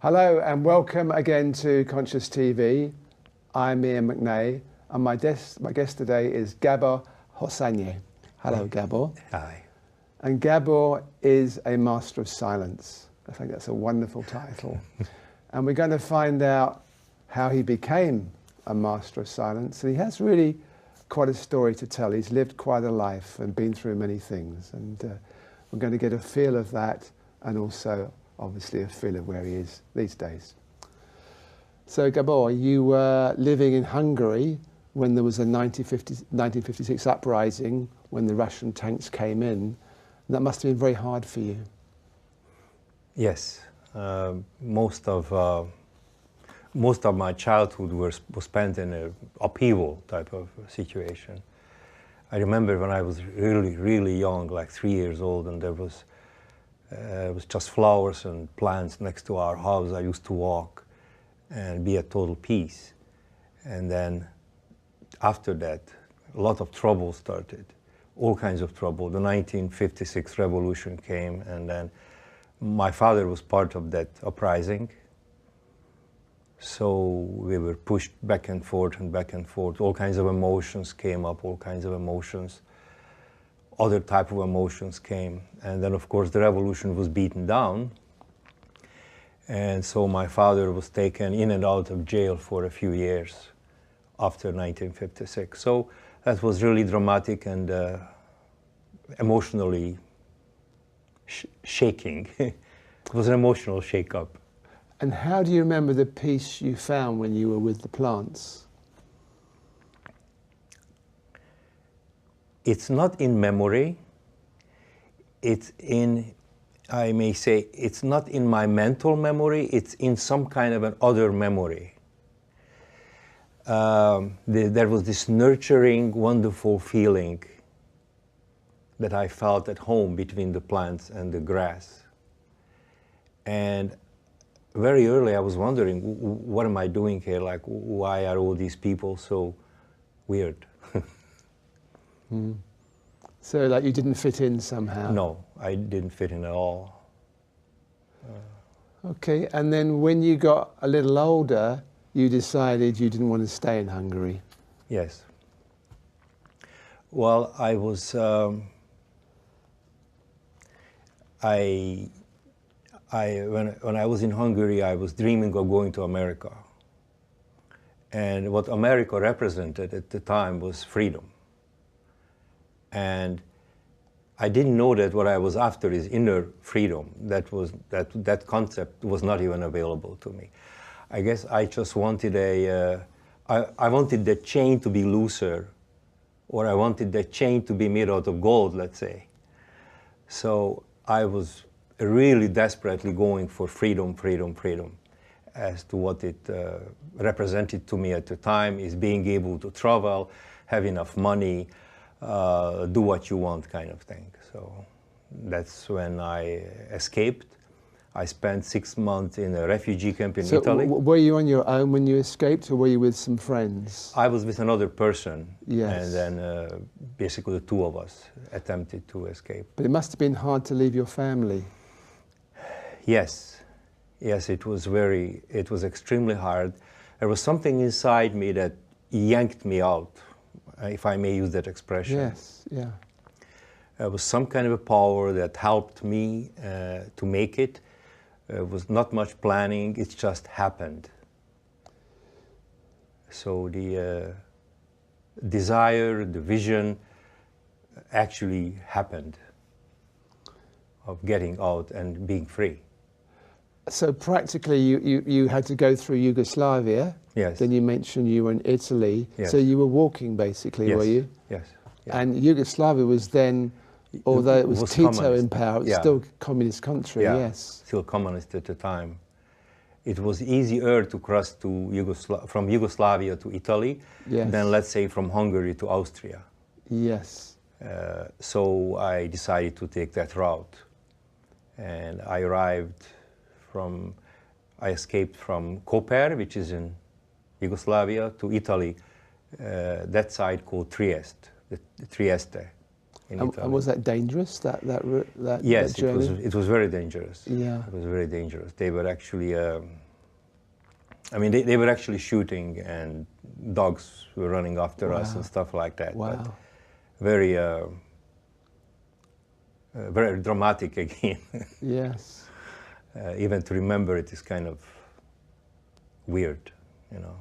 Hello and welcome again to Conscious TV. I'm Iain McNay and my guest today is Gabor Harsanyi. Hello, Gabor. Hi. And Gabor is a master of silence. I think that's a wonderful title. And we're going to find out how he became a master of silence. And he has really quite a story to tell. He's lived quite a life and been through many things. And we're going to get a feel of that and also obviously a feel of where he is these days. So Gabor, you were living in Hungary when there was a 1956 uprising when the Russian tanks came in. And that must have been very hard for you. Yes, most of my childhood was spent in an upheaval type of situation. I remember when I was really young, like 3 years old, and there was it was just flowers and plants next to our house. I used to walk and be at total peace. And then after that, a lot of trouble started, all kinds of trouble. The 1956 revolution came, and then my father was part of that uprising. So we were pushed back and forth and back and forth. All kinds of emotions came up, all kinds of emotions. Other type of emotions came. And then, of course, the revolution was beaten down. And so my father was taken in and out of jail for a few years after 1956. So that was really dramatic and emotionally shaking. It was an emotional shake-up. And how do you remember the peace you found when you were with the plants? It's not in memory. It's in, I may say, it's not in my mental memory, it's in some kind of an other memory. There was this nurturing, wonderful feeling that I felt at home between the plants and the grass. And very early I was wondering, what am I doing here? Like, why are all these people so weird? Mm. So like you didn't fit in somehow? No, I didn't fit in at all. Okay, and then when you got a little older, you decided you didn't want to stay in Hungary. Yes. Well, I was, when I was in Hungary, I was dreaming of going to America. And what America represented at the time was freedom. And I didn't know that what I was after is inner freedom. That concept was not even available to me. I guess I just wanted I wanted the chain to be looser, or I wanted the chain to be made out of gold, let's say. So I was really desperately going for freedom, freedom, freedom. As to what it represented to me at the time is being able to travel, have enough money, do what you want kind of thing. So that's when I escaped. I spent 6 months in a refugee camp in Italy. Were you on your own when you escaped, or were you with some friends? I was with another person, yes. And then basically the two of us attempted to escape. But it must have been hard to leave your family. Yes, yes, it was extremely hard. There was something inside me that yanked me out, if I may use that expression. Yes, yeah. There was some kind of a power that helped me to make it. It was not much planning, it just happened. So the desire, the vision actually happened of getting out and being free. So practically you had to go through Yugoslavia. Yes. Then you mentioned you were in Italy. Yes. So you were walking basically, yes. were you? Yes. Yes. And Yugoslavia was then, although it was Tito communist. in power, it was Yeah. still a communist country, Yeah. yes. Still communist at the time. It was easier to cross to from Yugoslavia to Italy Yes. than, let's say, from Hungary to Austria. Yes. So I decided to take that route. And I escaped from Koper, which is in Yugoslavia, to Italy, that side called Trieste, Trieste. in And Italy. was that dangerous, that Yes, journey? it was very dangerous. Yeah. It was very dangerous. They were actually, I mean, they were actually shooting, and dogs were running after us and stuff like that. Wow. But very, very dramatic again. Yes. Even to remember it is kind of weird, you know.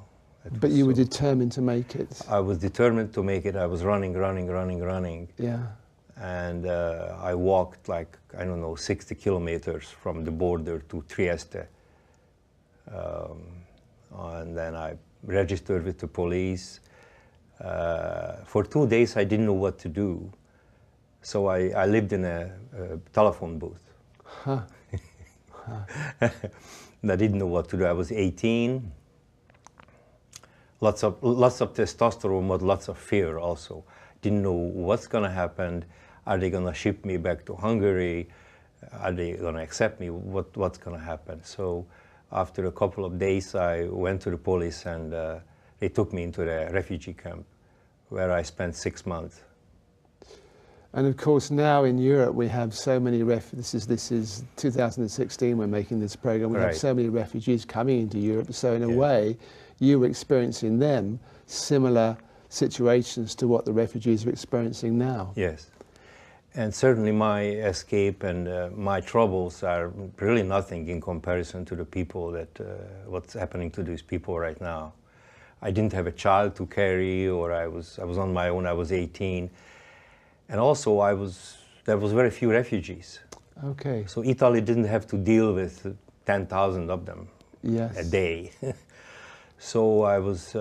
But you were determined to make it. I was determined to make it. I was running. Yeah. And I walked like, I don't know, 60 kilometers from the border to Trieste. And then I registered with the police. For 2 days I didn't know what to do. So I lived in a telephone booth. Huh. And I didn't know what to do. I was 18. Lots of testosterone, but lots of fear also. Didn't know what's going to happen. Are they going to ship me back to Hungary? Are they going to accept me? What's going to happen? So after a couple of days, I went to the police, and they took me into the refugee camp, where I spent 6 months. And of course, now in Europe, we have so many refugees. This is 2016, we're making this program. We have so many refugees coming into Europe. So in a way, you were experiencing them similar situations to what the refugees are experiencing now. Yes. And certainly my escape and my troubles are really nothing in comparison to the people that, what's happening to these people right now. I didn't have a child to carry, or I was on my own. I was 18. And also there was very few refugees. Okay. So Italy didn't have to deal with 10,000 of them a day. So I was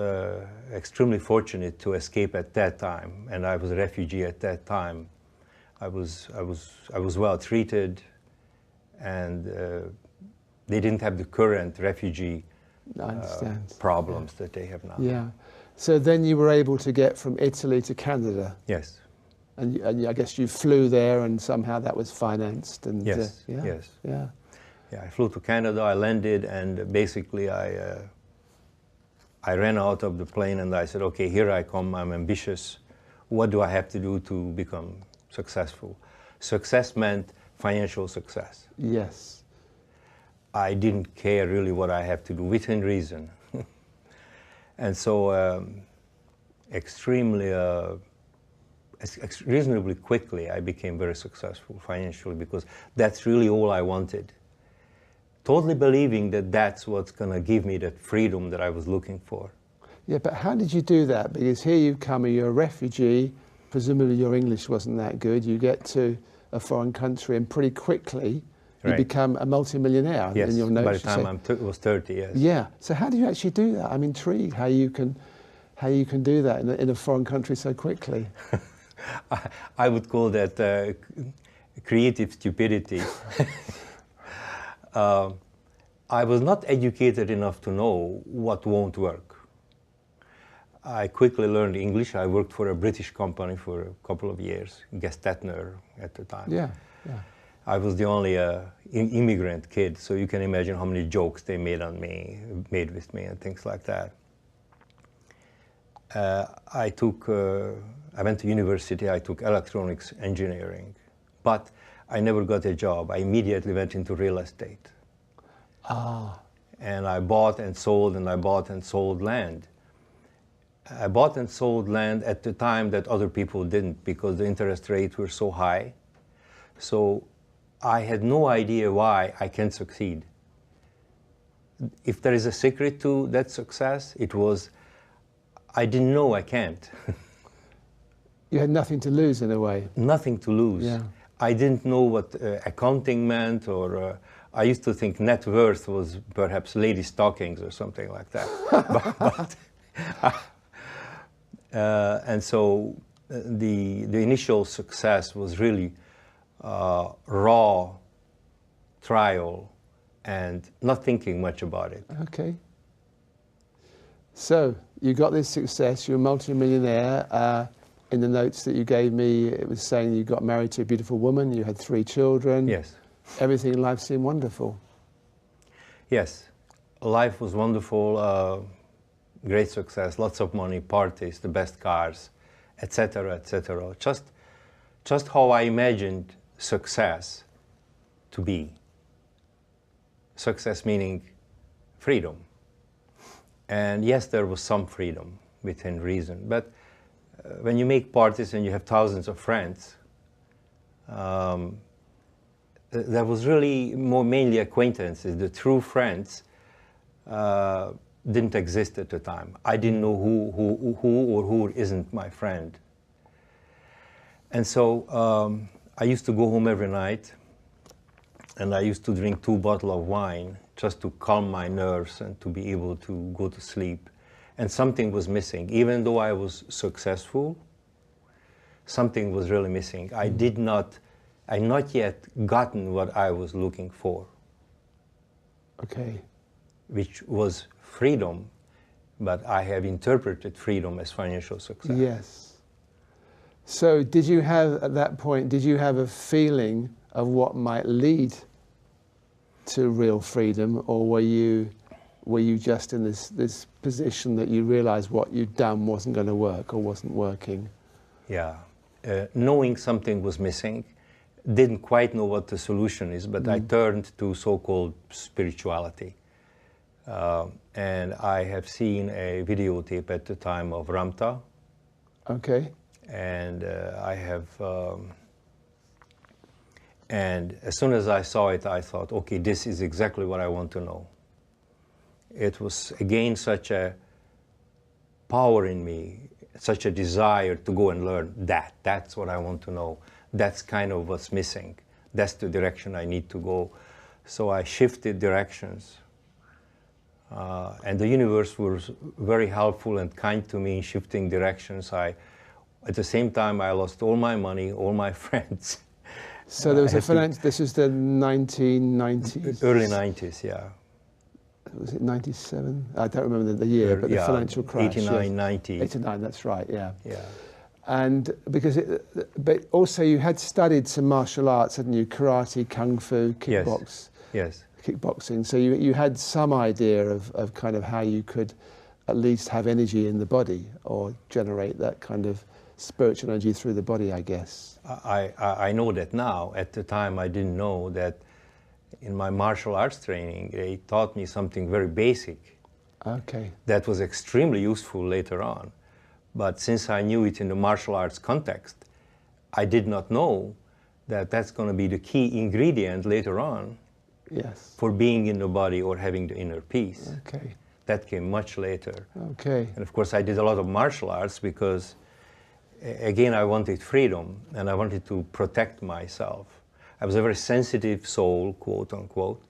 extremely fortunate to escape at that time, and I was a refugee at that time. I was well treated, and they didn't have the current refugee problems that they have now. Yeah. So then you were able to get from Italy to Canada. Yes. And I guess you flew there, and somehow that was financed. And yes. Yes. Yeah. Yeah. I flew to Canada. I landed, and basically I ran out of the plane, and I said, "Okay, here I come. I'm ambitious. What do I have to do to become successful?" Success meant financial success. Yes. I didn't care really what I have to do, within reason. And so reasonably quickly I became very successful financially, because that's really all I wanted. Totally believing that that's what's going to give me that freedom that I was looking for. Yeah, but how did you do that? Because here you've come, you're a refugee, presumably your English wasn't that good, you get to a foreign country, and pretty quickly you become a multimillionaire. Yes, in your notes, by the time I was 30, yes. Yeah, so how do you actually do that? I'm intrigued how you can do that in a foreign country so quickly. I would call that creative stupidity. I was not educated enough to know what won't work. I quickly learned English. I worked for a British company for a couple of years, Gestetner at the time. Yeah, yeah. I was the only immigrant kid, so you can imagine how many jokes they made with me and things like that. I went to university, I took electronics engineering, but I never got a job. I immediately went into real estate. And I bought and sold, and I bought and sold land. I bought and sold land at the time that other people didn't, because the interest rates were so high. So I had no idea why I can't succeed. If there is a secret to that success, it was I didn't know I can't. You had nothing to lose in a way. Nothing to lose. Yeah. I didn't know what accounting meant, or I used to think net worth was perhaps lady stockings or something like that. And so the initial success was really raw trial and not thinking much about it. Okay. So you got this success, you're a multimillionaire. In the notes that you gave me, it was saying you got married to a beautiful woman, you had 3 children. Yes. Everything in life seemed wonderful. Yes. Life was wonderful, great success, lots of money, parties, the best cars, etc., etc. Just just how I imagined success to be. Success meaning freedom. And yes, there was some freedom within reason, but when you make parties and you have thousands of friends, there was really mainly acquaintances. The true friends didn't exist at the time. I didn't know who isn't my friend. And so I used to go home every night, and I used to drink 2 bottles of wine just to calm my nerves and to be able to go to sleep. And something was missing. Even though I was successful, something was really missing. I not yet gotten what I was looking for. Okay. Which was freedom, but I have interpreted freedom as financial success. Yes. So did you have, at that point, did you have a feeling of what might lead to real freedom, or were you just in this position that you realized what you'd done wasn't going to work or wasn't working? Yeah. Knowing something was missing, didn't quite know what the solution is, but I turned to so-called spirituality. And I have seen a videotape at the time of Ramta. Okay. And and as soon as I saw it, I thought, okay, this is exactly what I want to know. It was, again, such a power in me, such a desire to go and learn that. That's what I want to know. That's kind of what's missing. That's the direction I need to go. So I shifted directions. And the universe was very helpful and kind to me in shifting directions. At the same time, I lost all my money, all my friends. So there was this is the 1990s? Early 90s, yeah. Was it 97? I don't remember the year, but the financial crash. 89, yes. 90. 89, that's right, yeah. Yeah. And but also you had studied some martial arts, hadn't you? Karate, kung fu, Yes. Kickboxing. So you had some idea of kind of how you could at least have energy in the body or generate that kind of spiritual energy through the body, I guess. I know that now. At the time, I didn't know that. In my martial arts training, they taught me something very basic. Okay. That was extremely useful later on. But since I knew it in the martial arts context, I did not know that that's going to be the key ingredient later on. Yes. For being in the body or having the inner peace. Okay. That came much later. Okay. And of course, I did a lot of martial arts because, again, I wanted freedom and I wanted to protect myself. I was a very sensitive soul, quote unquote.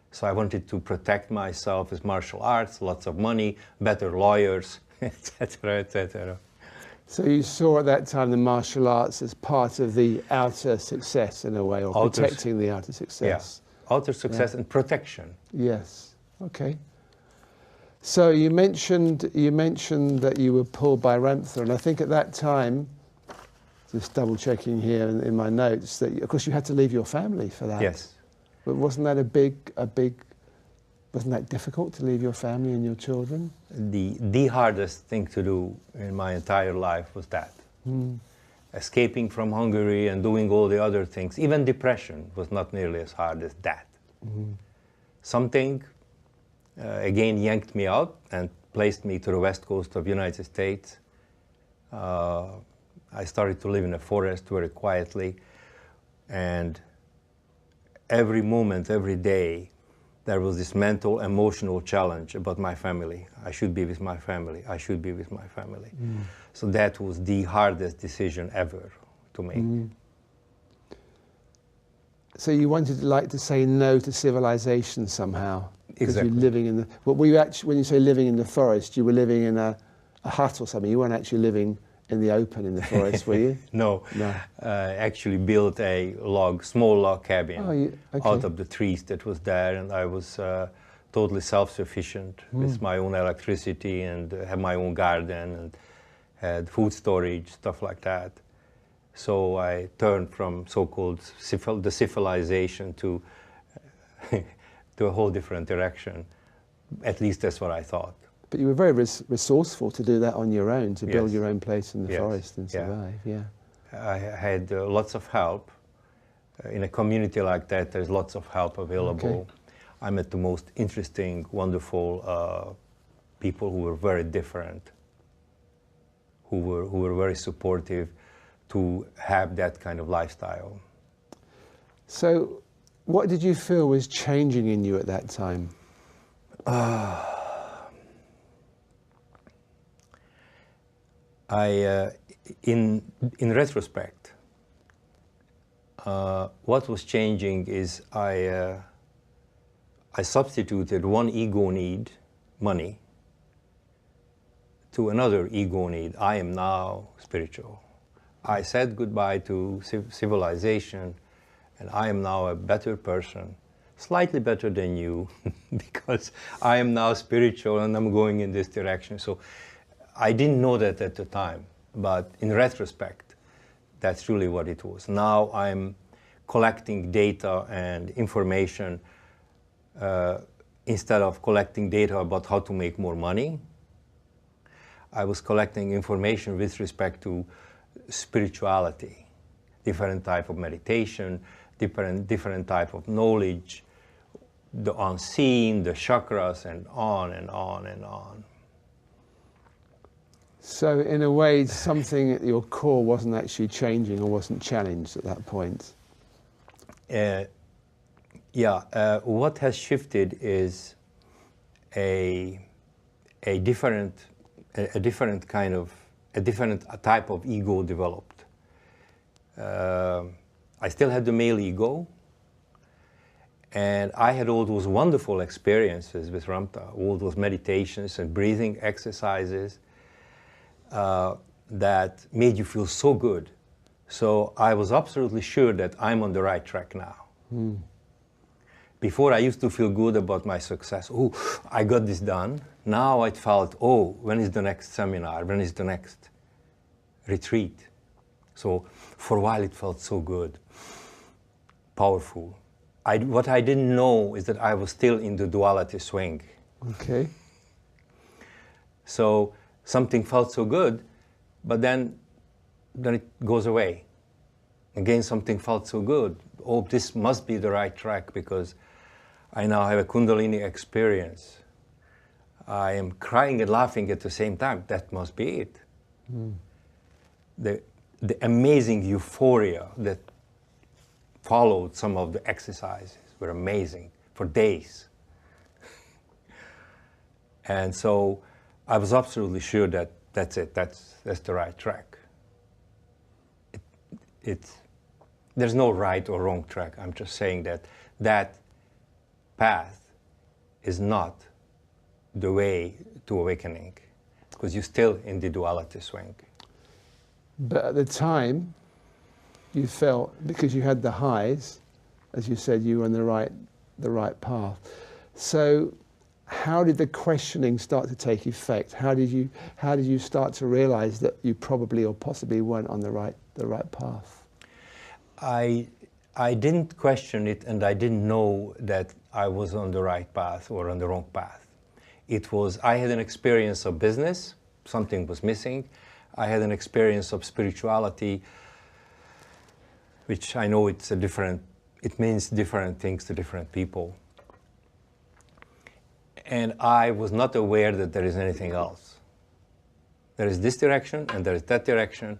So I wanted to protect myself with martial arts, lots of money, better lawyers, etc., etc. So you saw at that time the martial arts as part of the outer success in a way, or protecting the outer success. Yeah, outer success and protection. Yes. Okay. So you mentioned that you were pulled by Ramtha, and I think at that time, just double checking here in my notes, that of course you had to leave your family for that. Yes. But wasn't that difficult to leave your family and your children? The hardest thing to do in my entire life was that. Escaping from Hungary and doing all the other things, even depression was not nearly as hard as that. Something, again, yanked me out and placed me to the west coast of the United States. I started to live in a forest very quietly, and every moment, every day, there was this mental, emotional challenge about my family. I should be with my family. I should be with my family. So that was the hardest decision ever to make. So you wanted to say no to civilization somehow. Exactly. You're living in the. Well, when you say living in the forest, you were living in a hut or something. You weren't actually living in the open in the forest, were you? No. Actually built a small log cabin out of the trees that was there, and I was totally self-sufficient with my own electricity and had my own garden and had food storage, stuff like that. So I turned from so-called the civilization to to a whole different direction. At least that's what I thought. But you were very resourceful to do that on your own, to build your own place in the forest and survive, I had lots of help. In a community like that, there's lots of help available. Okay. I met the most interesting, wonderful people who were very different, who were very supportive to have that kind of lifestyle. So, what did you feel was changing in you at that time? In retrospect, what was changing is I substituted one ego need, money, to another ego need. I am now spiritual. I said goodbye to civilization, and I am now a better person, slightly better than you, because I am now spiritual and I'm going in this direction. So I didn't know that at the time, but in retrospect, that's really what it was. Now I'm collecting data and information instead of collecting data about how to make more money. I was collecting information with respect to spirituality, different type of meditation, different type of knowledge, the unseen, the chakras, and on and on and on. So in a way, something at your core wasn't actually changing or wasn't challenged at that point. What has shifted is a different type of ego developed. I still had the male ego, and I had all those wonderful experiences with Ramta, all those meditations and breathing exercises that made you feel so good. So I was absolutely sure that I'm on the right track now. Before, I used to feel good about my success. Oh, I got this done. Now I felt, oh, when is the next seminar? When is the next retreat? So for a while it felt so good, powerful. What I didn't know is that I was still in the duality swing. Okay. So something felt so good, but then it goes away. Again, something felt so good. Oh, this must be the right track because I now have a Kundalini experience. I am crying and laughing at the same time. That must be it. The amazing euphoria that followed some of the exercises were amazing for days. And so I was absolutely sure that that's it, that's the right track. There's no right or wrong track. I'm just saying that path is not the way to awakening, because you're still in the duality swing. But at the time, you felt, because you had the highs, as you said, you were on the right path. So how did the questioning start to take effect? How did you start to realize that you probably or possibly weren't on the right path? I didn't question it, and I didn't know that I was on the right path or on the wrong path. I had an experience of business, something was missing. I had an experience of spirituality, which I know it means different things to different people. And I was not aware that there is anything else. There is this direction and there is that direction,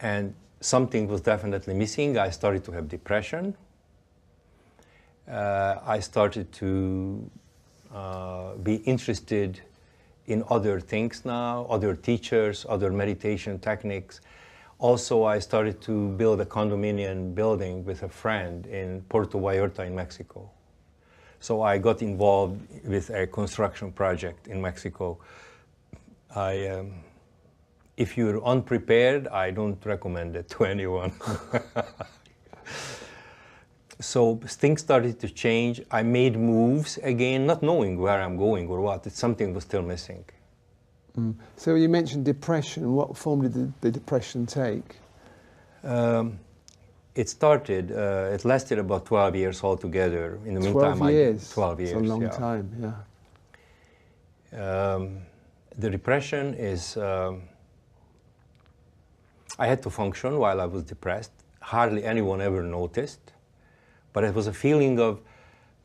and something was definitely missing. I started to have depression. I started to be interested in other things now, other teachers, other meditation techniques. Also, I started to build a condominium building with a friend in Puerto Vallarta in Mexico. So I got involved with a construction project in Mexico. If you're unprepared, I don't recommend it to anyone. So things started to change. I made moves again, not knowing where I'm going or what. Something was still missing. So you mentioned depression. What form did the depression take? It lasted about 12 years altogether. In the meantime, 12 years? 12 years, It's a long yeah. time, yeah. The depression is, I had to function while I was depressed. Hardly anyone ever noticed. But it was a feeling of,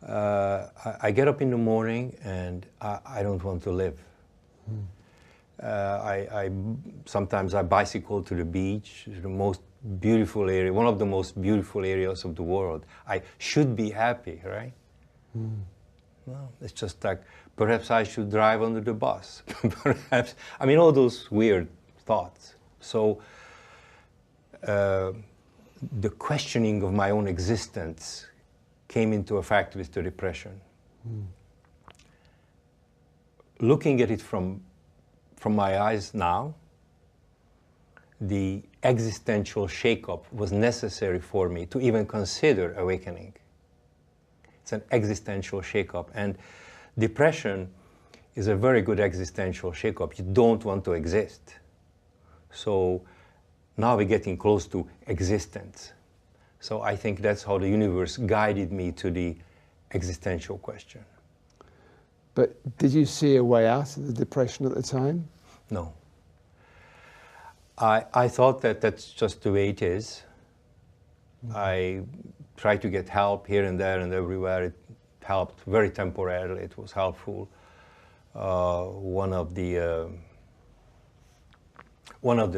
I get up in the morning and I don't want to live. Sometimes I bicycle to the beach, the most beautiful area, one of the most beautiful areas of the world. I should be happy, right? Well, it's just like, perhaps I should drive under the bus. Perhaps, I mean, all those weird thoughts. So the questioning of my own existence came into effect with the depression. Looking at it from my eyes now, the existential shake-up was necessary for me to even consider awakening. It's an existential shake-up, and depression is a very good existential shake-up. You don't want to exist. So now we're getting close to existence. So I think that's how the universe guided me to the existential question. But did you see a way out of the depression at the time? No. I thought that that's just the way it is. I tried to get help here and there and everywhere. It helped very temporarily. It was helpful. One of the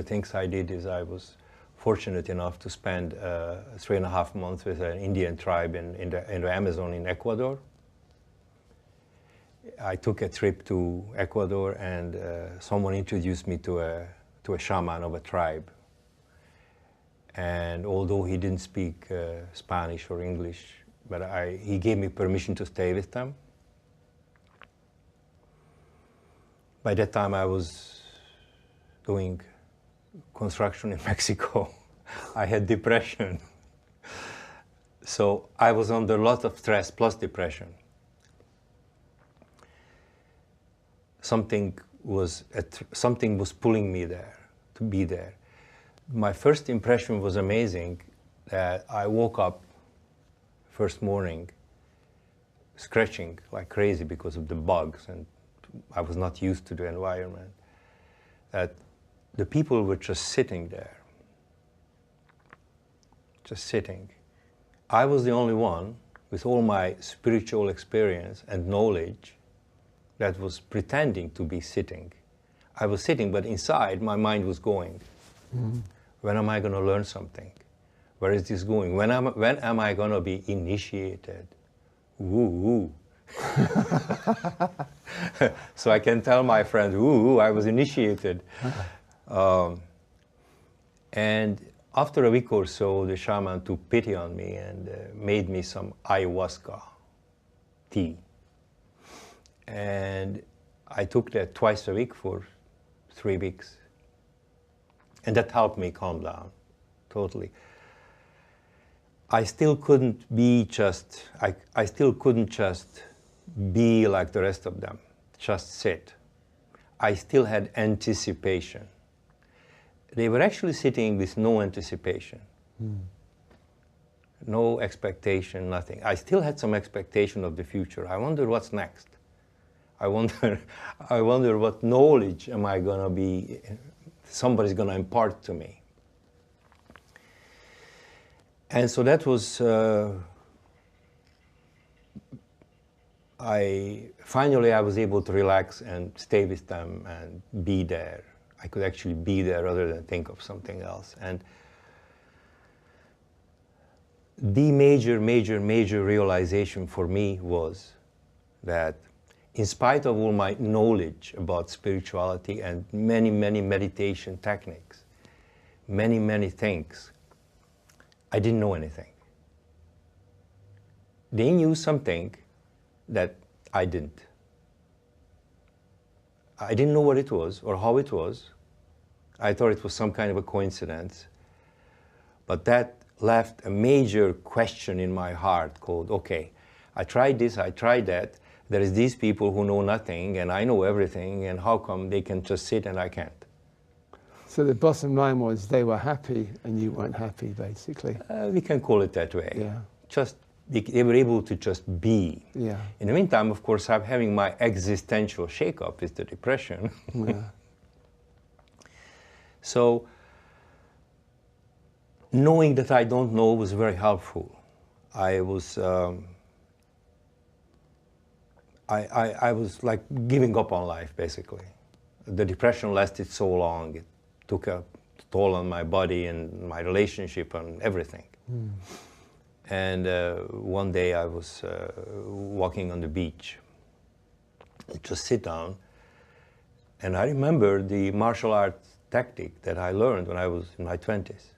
things I did is I was fortunate enough to spend 3.5 months with an Indian tribe in the Amazon in Ecuador. I took a trip to Ecuador, and someone introduced me to a shaman of a tribe. And although he didn't speak Spanish or English, but he gave me permission to stay with them. By that time I was doing construction in Mexico. I had depression. So I was under a lot of stress plus depression. Something was pulling me there, to be there. My first impression was amazing, that I woke up first morning scratching like crazy because of the bugs, and I was not used to the environment. That the people were just sitting there, just sitting. I was the only one with all my spiritual experience and knowledge that was pretending to be sitting. I was sitting, but inside my mind was going. When am I going to learn something? Where is this going? When am I going to be initiated? Woo. So I can tell my friend, woo, I was initiated. And after a week or so, the shaman took pity on me and made me some ayahuasca tea. And I took that twice a week for 3 weeks. And that helped me calm down, totally. I still couldn't be just, I still couldn't just be like the rest of them, just sit. I still had anticipation. They were actually sitting with no anticipation. No expectation, nothing. I still had some expectation of the future. I wonder what's next. I wonder what knowledge am I going to be, somebody's going to impart to me. And so that was, finally I was able to relax and stay with them and be there. I could actually be there rather than think of something else. And the major realization for me was that in spite of all my knowledge about spirituality and many meditation techniques, many things, I didn't know anything. They knew something that I didn't. I didn't know what it was or how it was. I thought it was some kind of a coincidence. But that left a major question in my heart called, okay, I tried this, I tried that. There is these people who know nothing and I know everything, and how come they can just sit and I can't? So the bottom line was they were happy and you weren't happy, basically. We can call it that way. Yeah. Just they were able to just be. Yeah. In the meantime, of course, I'm having my existential shake-up with the depression. Yeah. So knowing that I don't know was very helpful. I was I was like giving up on life, basically. The depression lasted so long. It took a toll on my body and my relationship and everything. Mm. And one day I was walking on the beach, just sit down, and I remember the martial arts tactic that I learned when I was in my 20s.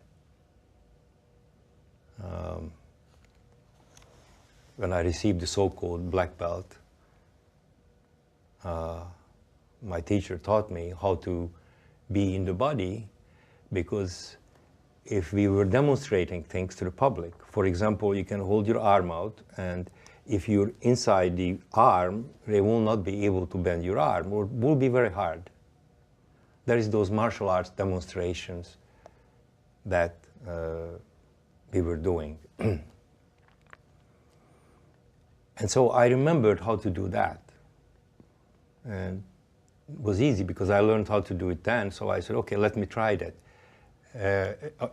When I received the so-called black belt, my teacher taught me how to be in the body, because if we were demonstrating things to the public, for example, you can hold your arm out, and if you're inside the arm, they will not be able to bend your arm, or it will be very hard. There is those martial arts demonstrations that we were doing. And so I remembered how to do that. And it was easy because I learned how to do it then, so I said, okay, let me try that.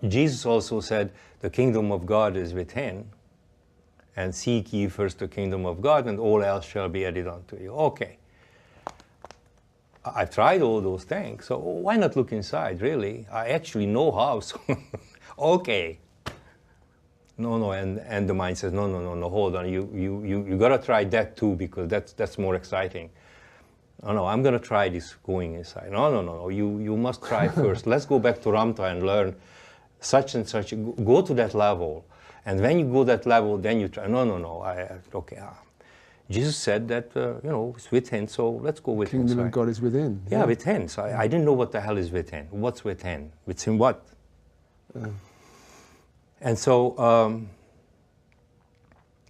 Jesus also said, the kingdom of God is within, and seek ye first the kingdom of God, and all else shall be added unto you. Okay. I've tried all those things, so why not look inside, really? I actually know how, so okay. No, and the mind says, no, hold on, you gotta try that too, because that's more exciting. No, I'm gonna try this going inside. No, you must try first. Let's go back to Ramta and learn such and such, go to that level. And when you go that level, then you try. No, okay. Jesus said that, it's within, so let's go within. The kingdom of God is within. Yeah, within. So I didn't know what the hell is within. What's within? Within what? And so,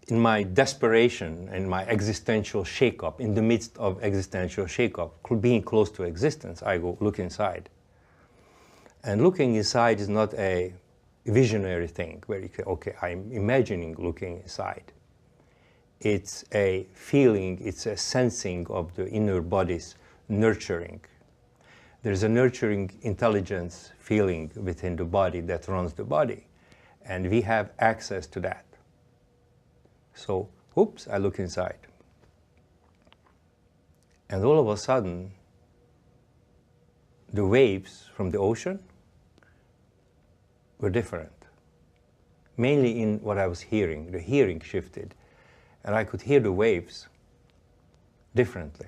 in my desperation, in my existential shake-up, in the midst of existential shake-up, being close to existence, I go look inside. And looking inside is not a visionary thing, where you say, okay, I'm imagining looking inside. It's a feeling, it's a sensing of the inner body's nurturing. There's a nurturing intelligence feeling within the body that runs the body. And we have access to that. So, oops, I look inside. And all of a sudden, the waves from the ocean were different. Mainly in what I was hearing. The hearing shifted. And I could hear the waves differently.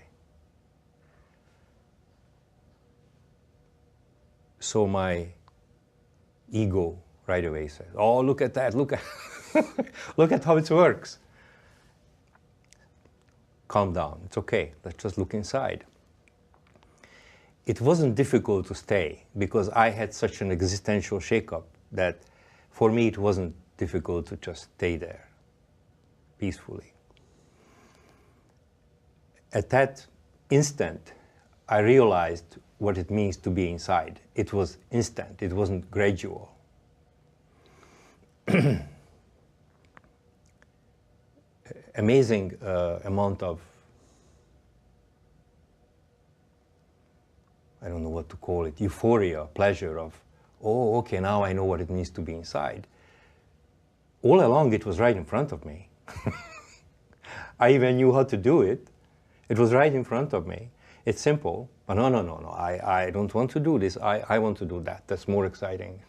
So my ego right away says, oh, look at that, look at, look at how it works. Calm down, it's okay, let's just look inside. It wasn't difficult to stay, because I had such an existential shake-up that for me it wasn't difficult to just stay there peacefully. At that instant, I realized what it means to be inside. It was instant, it wasn't gradual. Amazing amount of, I don't know what to call it, euphoria, pleasure of, oh, okay, now I know what it means to be inside. All along it was right in front of me. I even knew how to do it. It was right in front of me. It's simple, but no, I don't want to do this, I want to do that. That's more exciting.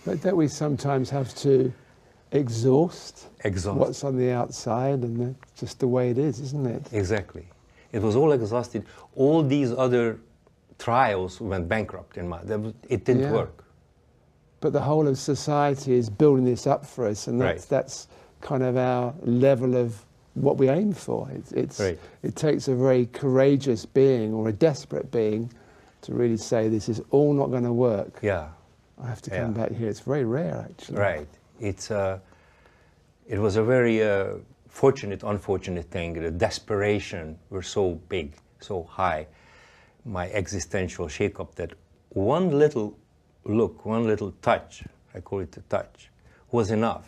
But that we sometimes have to exhaust what's on the outside, and that's just the way it is, isn't it? Exactly. It was all exhausted. All these other trials went bankrupt in it didn't work. But the whole of society is building this up for us, and that's kind of our level of what we aim for. It takes a very courageous being or a desperate being to really say, this is all not going to work. Yeah. I have to come back here. It's very rare, actually. Right. It was a very fortunate, unfortunate thing. The desperation were so big, so high, my existential shake-up, that one little look, one little touch, I call it a touch, was enough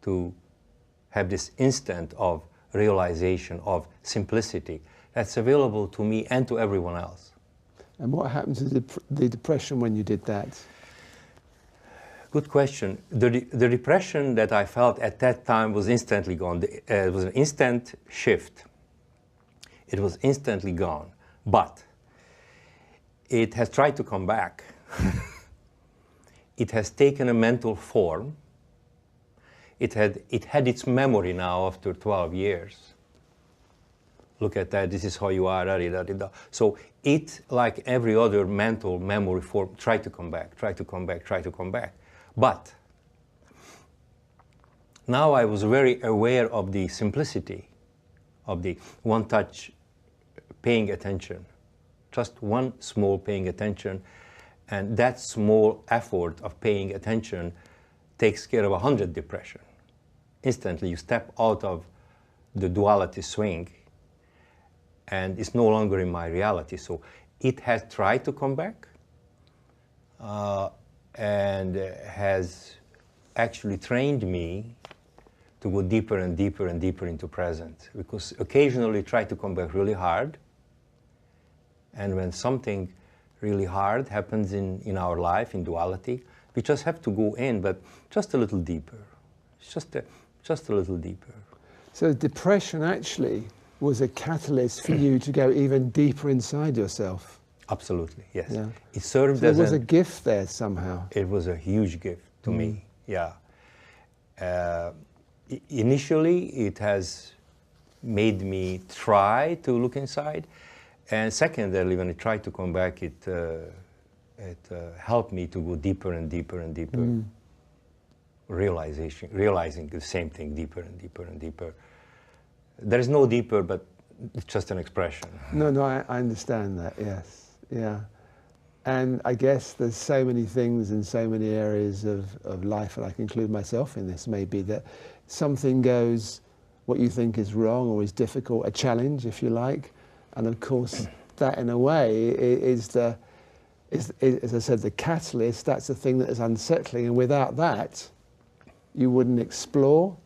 to have this instant of realization, of simplicity that's available to me and to everyone else. And what happened to the depression when you did that? Good question. The depression that I felt at that time was instantly gone. It was an instant shift. It was instantly gone. But it has tried to come back. It has taken a mental form. It had its memory now after 12 years. Look at that, this is how you are, da, da, da, da. So it, like every other mental memory form, tried to come back, try to come back, try to come back. But now I was very aware of the simplicity of the one touch paying attention. Just one small paying attention, and that small effort of paying attention takes care of 100 depression. Instantly you step out of the duality swing and it's no longer in my reality. So it has tried to come back and has actually trained me to go deeper and deeper and deeper into present, because occasionally try to come back really hard, and when something really hard happens in our life, in duality, we just have to go in, but just a little deeper, just a little deeper. So depression actually was a catalyst for you to go even deeper inside yourself. Absolutely, yes. Yeah. It served so as there was a gift there somehow. It was a huge gift to me, yeah. Initially, it has made me try to look inside, and secondarily, when I tried to come back, it helped me to go deeper and deeper and deeper. Realizing the same thing deeper and deeper and deeper. There is no deeper, but it's just an expression. No, I understand that, yes, yeah. And I guess there's so many things in so many areas of life, and I can include myself in this, maybe, that something goes, what you think is wrong or is difficult, a challenge, if you like, and of course, that in a way is as I said, the catalyst. That's the thing that is unsettling, and without that, you wouldn't explore.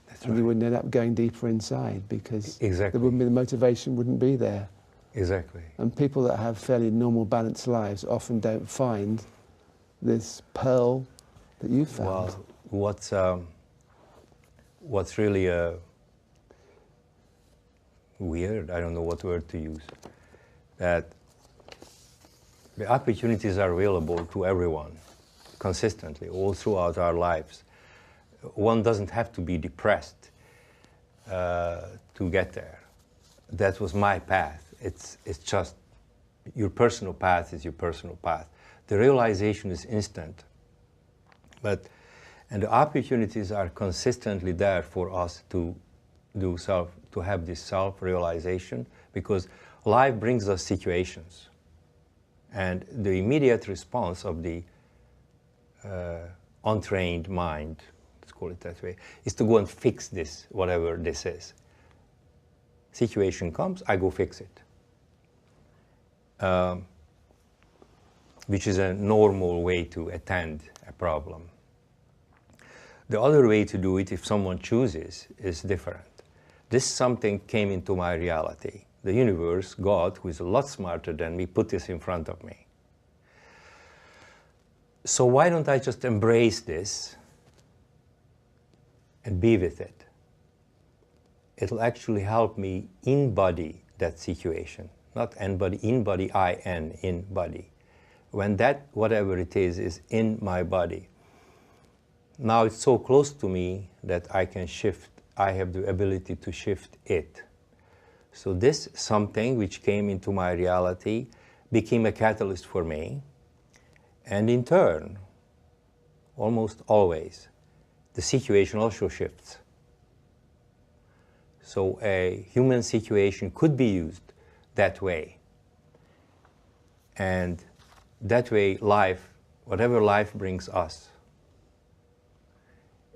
That's right. You wouldn't end up going deeper inside, because there wouldn't be, the motivation wouldn't be there. Exactly. And people that have fairly normal, balanced lives often don't find this pearl that you found. Well, what's really weird, I don't know what word to use, that the opportunities are available to everyone consistently, all throughout our lives. One doesn't have to be depressed to get there. That was my path. It's just your personal path is your personal path. The realization is instant, and the opportunities are consistently there for us to have this self-realization, because life brings us situations, and the immediate response of the untrained mind, let's call it that way, is to go and fix this, whatever this is. Situation comes, I go fix it. Which is a normal way to attend a problem. The other way to do it, if someone chooses, is different. This something came into my reality. The universe, God, who is a lot smarter than me, put this in front of me. So why don't I just embrace this and be with it? It'll actually help me embody that situation. Not embody, in-body, I-N, in-body. When that, whatever it is in my body, now it's so close to me that I can shift, I have the ability to shift it. So this something which came into my reality became a catalyst for me, and in turn, almost always, the situation also shifts. So a human situation could be used that way. And that way life, whatever life brings us,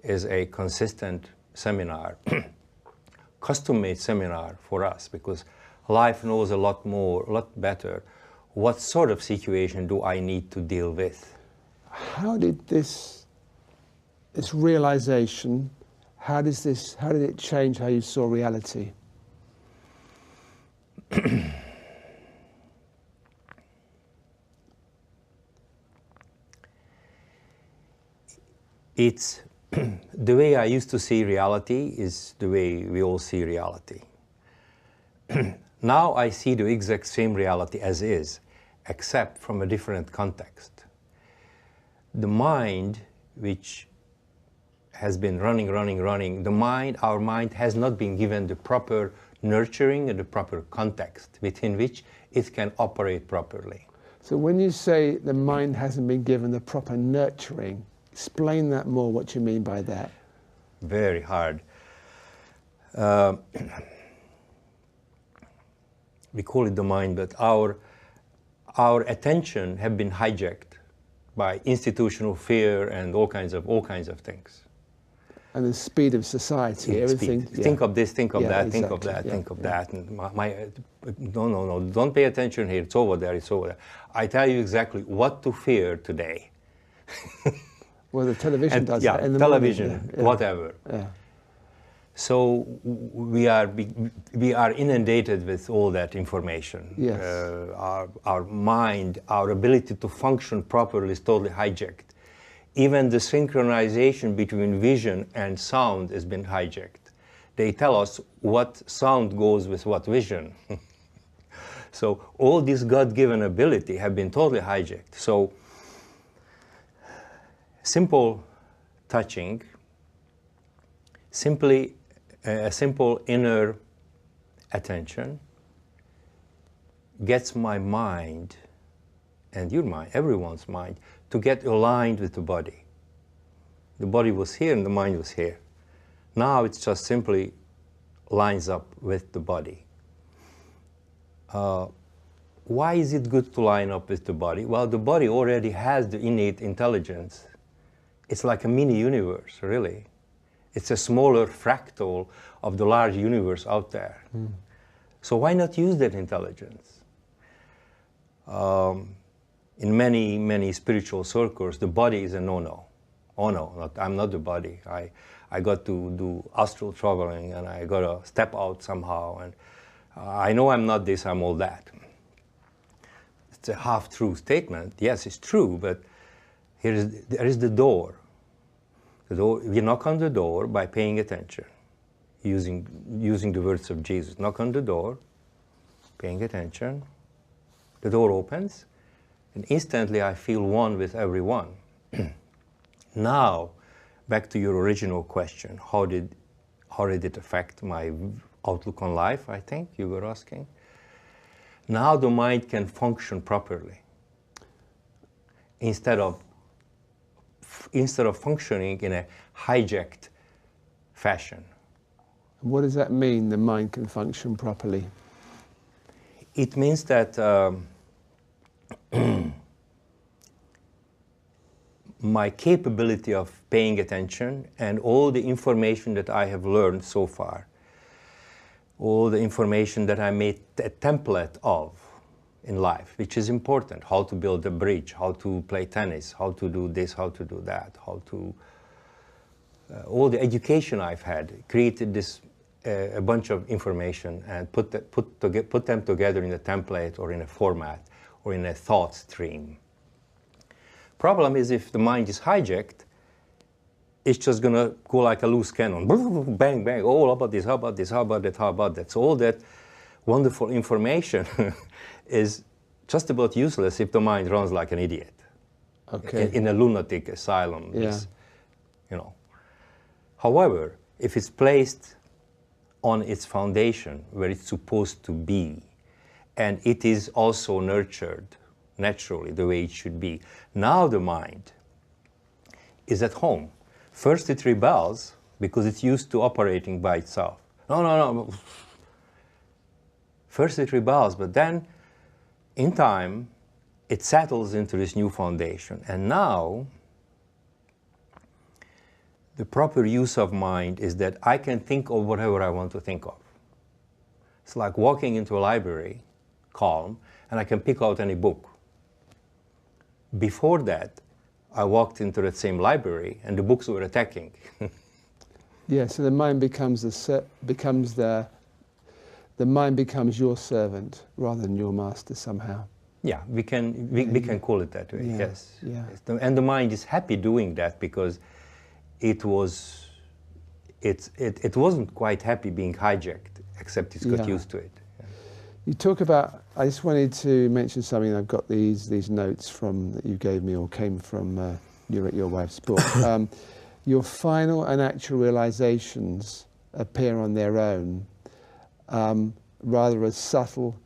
is a consistent seminar, custom-made seminar for us, because life knows a lot more, a lot better, what sort of situation do I need to deal with. How did this realization, how did it change how you saw reality? It's the way I used to see reality is the way we all see reality. Now I see the exact same reality as is, except from a different context. The mind, which has been running, our mind has not been given the proper nurturing and the proper context within which it can operate properly. So when you say the mind hasn't been given the proper nurturing, explain that more, what you mean by that. Very hard. We call it the mind, but our attention have been hijacked by institutional fear and all kinds of things. And the speed of society, Yeah, everything. speed. Think of this, think of Yeah, that, exactly. think of that, Yeah, think of yeah. that. And no, don't pay attention here. It's over there, it's over there. I tell you exactly what to fear today. Well, the television does yeah, that in the television, morning. Yeah, whatever. Yeah. So we are inundated with all that information. Yes. Our mind, our ability to function properly is totally hijacked. Even the synchronization between vision and sound has been hijacked. They tell us what sound goes with what vision. So all this God-given ability have been totally hijacked. So simple touching, simply a simple inner attention gets my mind and your mind, everyone's mind, to get aligned with the body. The body was here and the mind was here. Now it's just simply lines up with the body. Why is it good to line up with the body? Well, the body already has the innate intelligence. It's like a mini universe, really. It's a smaller fractal of the large universe out there. Mm. So why not use that intelligence? In many spiritual circles, the body is a no-no. Oh no, I'm not the body. I got to do astral traveling and I got to step out somehow. And I know I'm not this, I'm all that. It's a half-true statement. Yes, it's true, but there is the door. We knock on the door by paying attention, using the words of Jesus. Knock on the door, paying attention. The door opens, and instantly I feel one with everyone. Now, back to your original question, how did it affect my outlook on life, I think you were asking? Now the mind can function properly. Instead of functioning in a hijacked fashion. What does that mean, the mind can function properly? It means that my capability of paying attention and all the information that I have learned so far, all the information that I made a template of in life, which is important, how to build a bridge, how to play tennis, how to do this, how to do that, how to... all the education I've had created this a bunch of information and put them together in a template or in a format or in a thought stream. Problem is, if the mind is hijacked, it's just going to go like a loose cannon. Bang, bang, oh, how about this, how about this, how about that, how about that. So all that wonderful information is just about useless if the mind runs like an idiot. Okay. In a lunatic asylum. Yeah. You know. However, if it's placed on its foundation where it's supposed to be, and it is also nurtured naturally the way it should be, now the mind is at home. First it rebels because it's used to operating by itself. No. First it rebels, but then in time it settles into this new foundation. And now the proper use of mind is that I can think of whatever I want to think of. It's like walking into a library, calm, and I can pick out any book. Before that, I walked into that same library and the books were attacking. Yeah, so the mind becomes the mind becomes your servant rather than your master somehow. Yeah, we can call it that way. Yeah, Yes. yeah. And the mind is happy doing that because it wasn't quite happy being hijacked, except it's got used to it. Yeah. You talk about, I just wanted to mention something. I've got these notes from that you gave me, or came from Nurit, your wife's book. Your final and actual realizations appear on their own, rather as subtle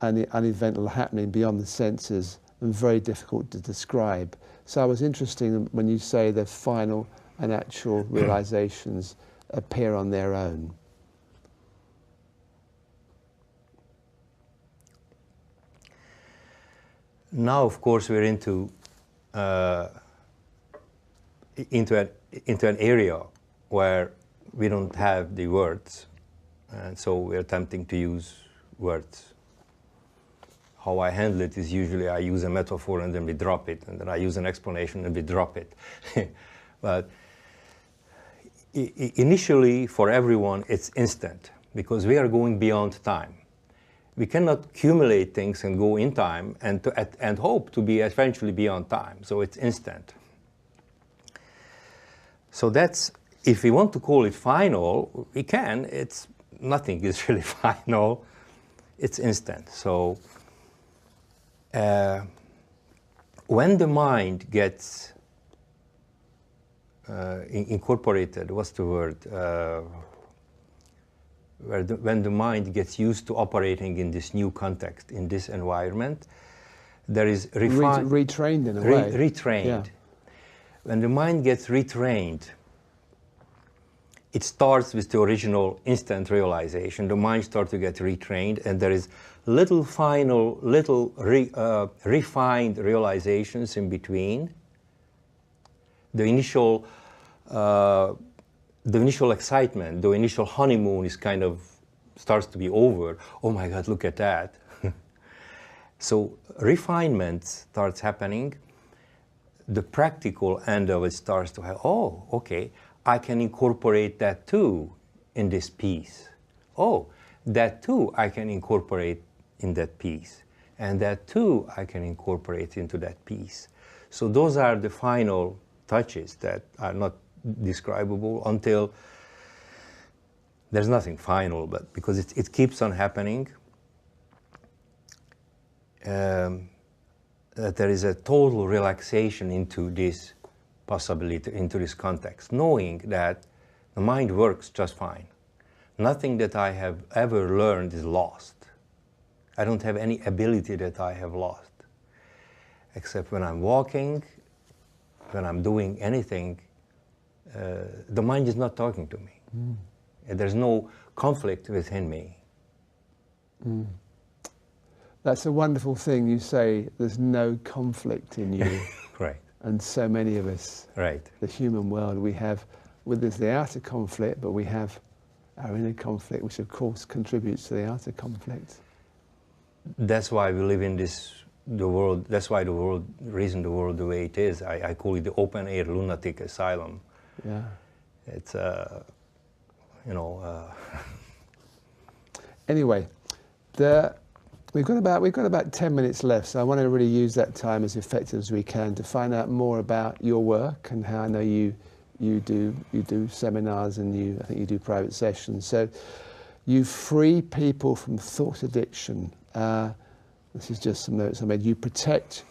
and uneventful happening beyond the senses and very difficult to describe. So I was interested when you say the final and actual realizations appear on their own. Now, of course, we're into an area where we don't have the words, and so we're attempting to use words. How I handle it is usually I use a metaphor and then we drop it, and then I use an explanation and we drop it. But initially, for everyone, it's instant, because we are going beyond time. We cannot accumulate things and go in time and hope to be eventually beyond time. So it's instant. So that's, if we want to call it final, we can. It's nothing is really final. It's instant. So when the mind gets incorporated, what's the word? When the mind gets used to operating in this new context, in this environment, there is retrained in a way. Retrained. Yeah. When the mind gets retrained, it starts with the original instant realization. The mind starts to get retrained, and there is little final, refined realizations in between. The initial excitement, the initial honeymoon is kind of starts to be over. Oh my God, look at that. So refinement starts happening. The practical end of it starts to have, oh, okay, I can incorporate that too in this piece. Oh, that too I can incorporate in that piece. And that too I can incorporate into that piece. So those are the final touches that are not describable until there's nothing final, but because it keeps on happening, that there is a total relaxation into this possibility, into this context, knowing that the mind works just fine. Nothing that I have ever learned is lost. I don't have any ability that I have lost, except when I'm walking, when I'm doing anything, the mind is not talking to me. Mm. There's no conflict within me. Mm. That's a wonderful thing. You say there's no conflict in you. Right. And so many of us, right, the human world, we have, with us the outer conflict, but we have our inner conflict, which of course contributes to the outer conflict. That's why we live in the world, that's why the reason the world the way it is, I call it the open air lunatic asylum. Yeah. It's, Anyway, we've got about 10 minutes left, so I want to really use that time as effective as we can to find out more about your work and how I know you do seminars and I think you do private sessions. So you free people from thought addiction. This is just some notes I made. You protect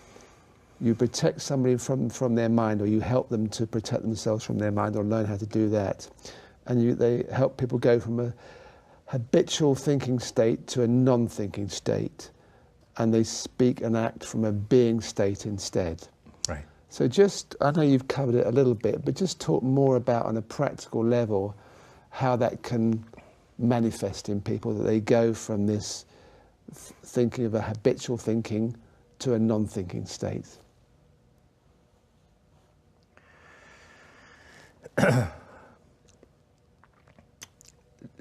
somebody from their mind, or you help them to protect themselves from their mind, or learn how to do that. And they help people go from a habitual thinking state to a non-thinking state, and they speak and act from a being state instead. Right. So I know you've covered it a little bit, but just talk more about, on a practical level, how that can manifest in people, that they go from this thinking of a habitual thinking to a non-thinking state.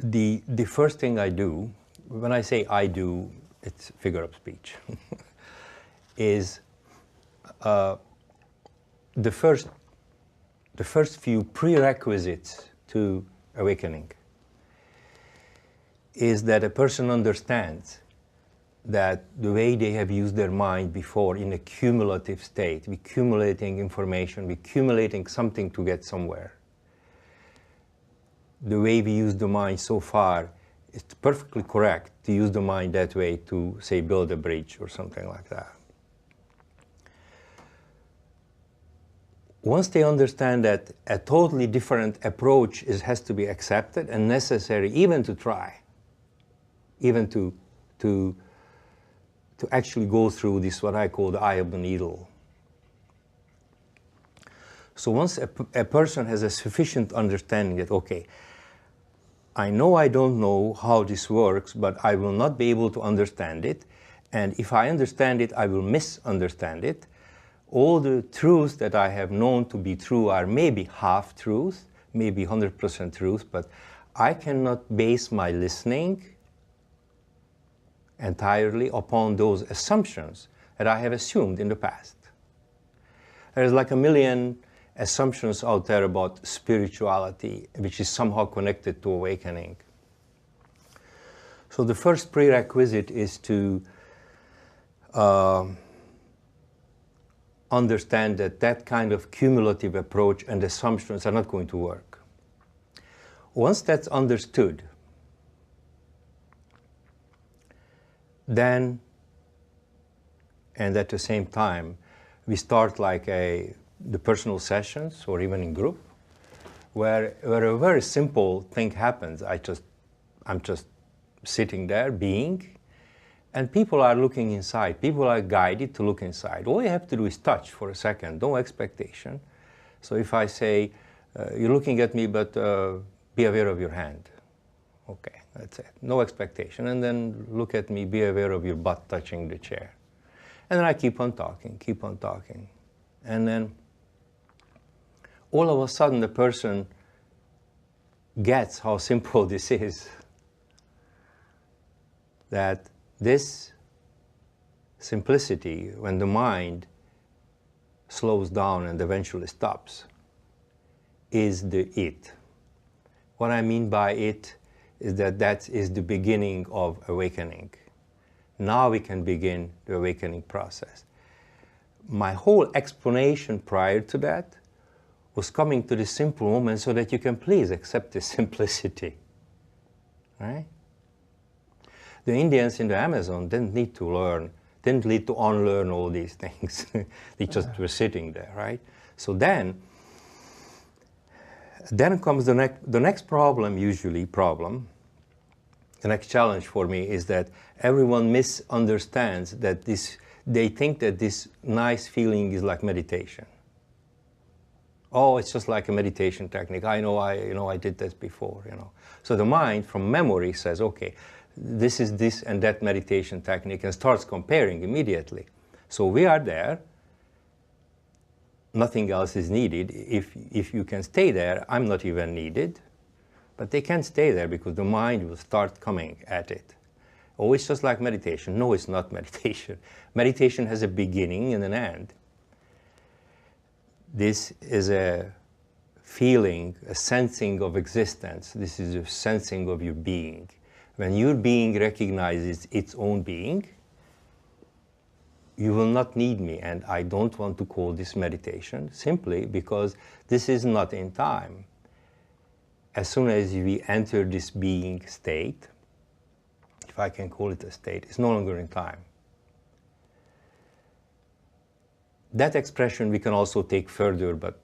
The first thing I do, when I say I do, it's figure of speech, is the first few prerequisites to awakening is that a person understands that the way they have used their mind before in a cumulative state, accumulating information, accumulating something to get somewhere, the way we use the mind so far, it's perfectly correct to use the mind that way to, say, build a bridge or something like that. Once they understand that a totally different approach has to be accepted and necessary even to try, even to actually go through this, what I call the eye of the needle. So once a person has a sufficient understanding that, okay, I know I don't know how this works, but I will not be able to understand it, and if I understand it, I will misunderstand it. All the truths that I have known to be true are maybe half-truth, maybe 100% truth, but I cannot base my listening entirely upon those assumptions that I have assumed in the past. There's like a million assumptions out there about spirituality, which is somehow connected to awakening. So the first prerequisite is to understand that that kind of cumulative approach and assumptions are not going to work. Once that's understood, then, and at the same time, we start like the personal sessions or even in group, where a very simple thing happens. I'm just sitting there, being, and people are looking inside. People are guided to look inside. All you have to do is touch for a second, no expectation. So if I say, you're looking at me, but be aware of your hand. Okay, that's it, no expectation. And then look at me, be aware of your butt touching the chair. And then I keep on talking. And then all of a sudden the person gets how simple this is. That this simplicity, when the mind slows down and eventually stops, is the it. What I mean by it is that is the beginning of awakening. Now we can begin the awakening process. My whole explanation prior to that was coming to this simple moment so that you can please accept this simplicity, right? The Indians in the Amazon didn't need to unlearn all these things. They just were sitting there, right? So then comes the next problem, the next challenge for me is that everyone misunderstands that they think that this nice feeling is like meditation. Oh, it's just like a meditation technique. I know I did this before, So the mind from memory says, okay, this is this and that meditation technique, and starts comparing immediately. So we are there. Nothing else is needed. If you can stay there, I'm not even needed. But they can't stay there because the mind will start coming at it. Oh, it's just like meditation. No, it's not meditation. Meditation has a beginning and an end. This is a feeling, a sensing of existence. This is a sensing of your being. When your being recognizes its own being, you will not need me, and I don't want to call this meditation, simply because this is not in time. As soon as we enter this being state, if I can call it a state, it's no longer in time. That expression we can also take further, but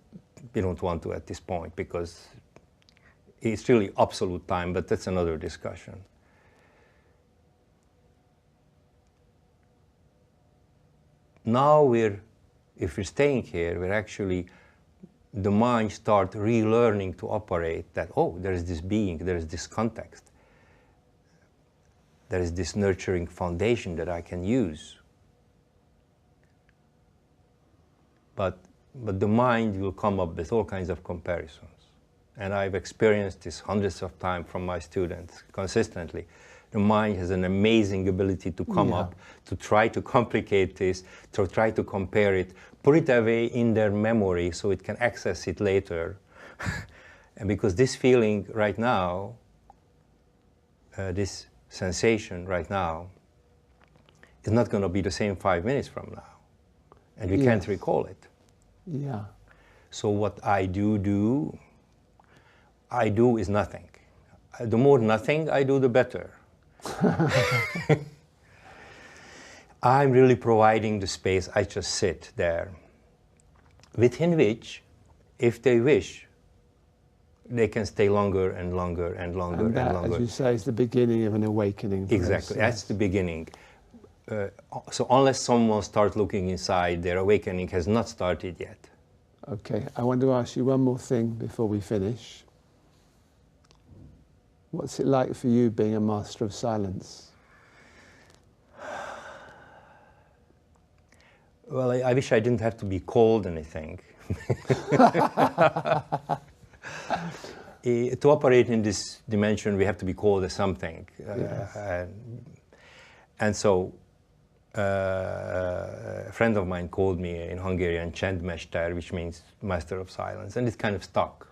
we don't want to at this point because it's really absolute time, but that's another discussion. Now if we're staying here, we're actually, the mind starts relearning to operate that, oh, there is this being, there is this context. There is this nurturing foundation that I can use. But the mind will come up with all kinds of comparisons. And I've experienced this hundreds of times from my students consistently. The mind has an amazing ability to come up, to try to complicate this, to try to compare it, put it away in their memory so it can access it later. And because this feeling right now, this sensation right now, is not going to be the same 5 minutes from now. And we can't recall it. Yeah. So what I do, I do is nothing. The more nothing I do, the better. I'm really providing the space. I just sit there, within which, if they wish, they can stay longer and longer and longer And that, longer. as you say, is the beginning of an awakening process. Exactly, that's the beginning. So unless someone starts looking inside, their awakening has not started yet. Okay, I want to ask you one more thing before we finish. What's it like for you being a master of silence? Well, I wish I didn't have to be called anything. To operate in this dimension, we have to be called as something. Yes. And so, a friend of mine called me in Hungarian Csendmester, which means master of silence, and it kind of stuck.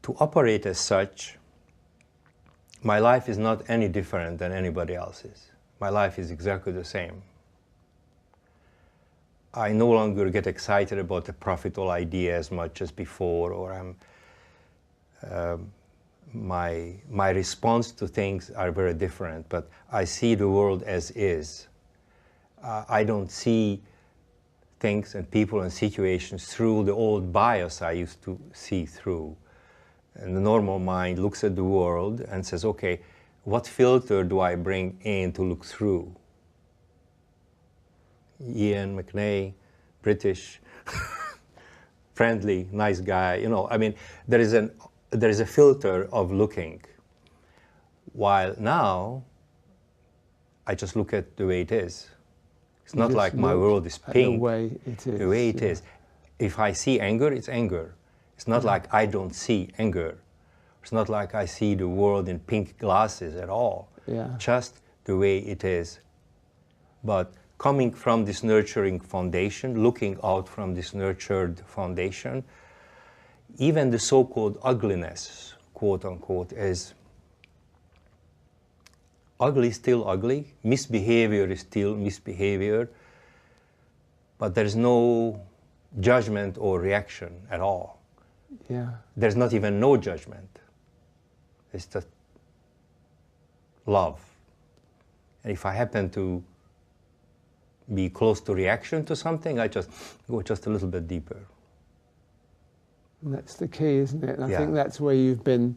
To operate as such, my life is not any different than anybody else's. My life is exactly the same. I no longer get excited about the profitable idea as much as before, or my response to things are very different, but I see the world as is. I don't see things and people and situations through the old bias I used to see through. And the normal mind looks at the world and says, okay, what filter do I bring in to look through? Iain McNay, British, friendly, nice guy, you know, I mean, there is a filter of looking. While now, I just look at the way it is. It's not like my world is pink. The way it is. The way it is. If I see anger, it's anger. It's not like I don't see anger. It's not like I see the world in pink glasses at all. Just the way it is. But coming from this nurturing foundation, looking out from this nurtured foundation, even the so-called ugliness, quote unquote, is ugly still ugly, misbehavior is still misbehavior, but there's no judgment or reaction at all. There's not even no judgment. It's just love. And if I happen to be close to reaction to something, I just go just a little bit deeper. And that's the key, isn't it? And I think that's where you've been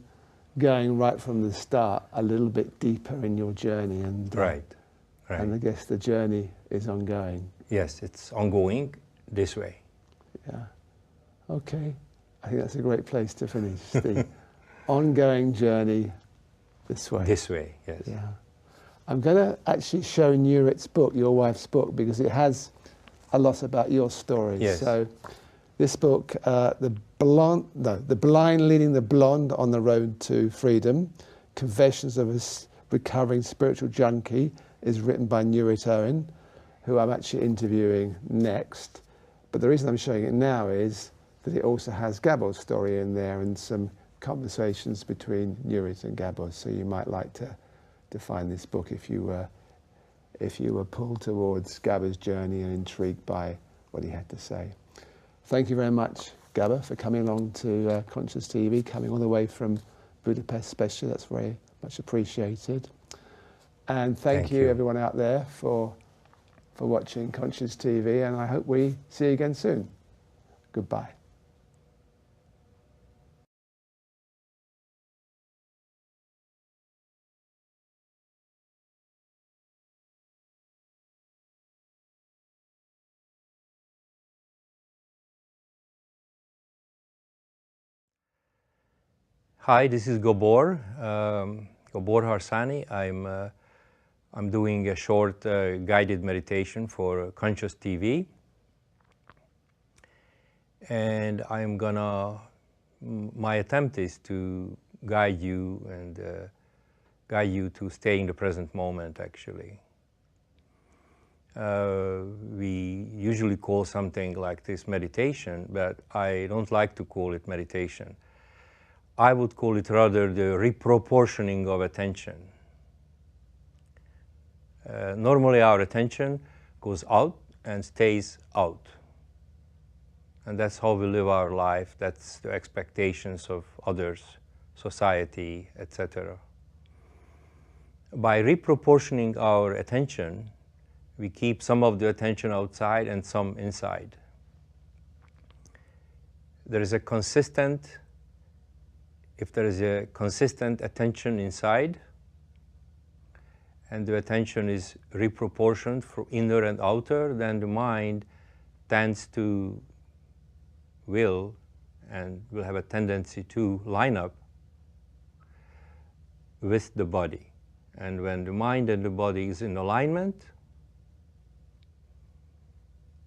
going right from the start, a little bit deeper in your journey. And right. And I guess the journey is ongoing. Yes, it's ongoing this way. Okay. I think that's a great place to finish, Steve. Ongoing journey this way. This way, yes. I'm going to actually show Nurit's book, your wife's book, because it has a lot about your story. So this book, The Blind Leading the Blonde on the Road to Freedom, Confessions of a Recovering Spiritual Junkie, is written by Nurit Owen, who I'm actually interviewing next. But the reason I'm showing it now is that it also has Gabor's story in there and some conversations between Nurit and Gabor. So you might like to find this book if you were pulled towards Gabor's journey and intrigued by what he had to say. Thank you very much, Gabor, for coming along to Conscious TV, coming all the way from Budapest especially. That's very much appreciated. And thank you everyone out there for watching Conscious TV, and I hope we see you again soon. Goodbye. Hi, this is Gabor, Gabor Harsanyi. I'm doing a short guided meditation for Conscious TV. And my attempt is to guide you and guide you to stay in the present moment, actually. We usually call something like this meditation, but I don't like to call it meditation. I would call it rather the reproportioning of attention. Normally our attention goes out and stays out. And that's how we live our life. That's the expectations of others, society, etc. By reproportioning our attention, we keep some of the attention outside and some inside. There is a consistent, if there is a consistent attention inside, and the attention is reproportioned for inner and outer, then the mind tends to will and will have a tendency to line up with the body. And when the mind and the body is in alignment,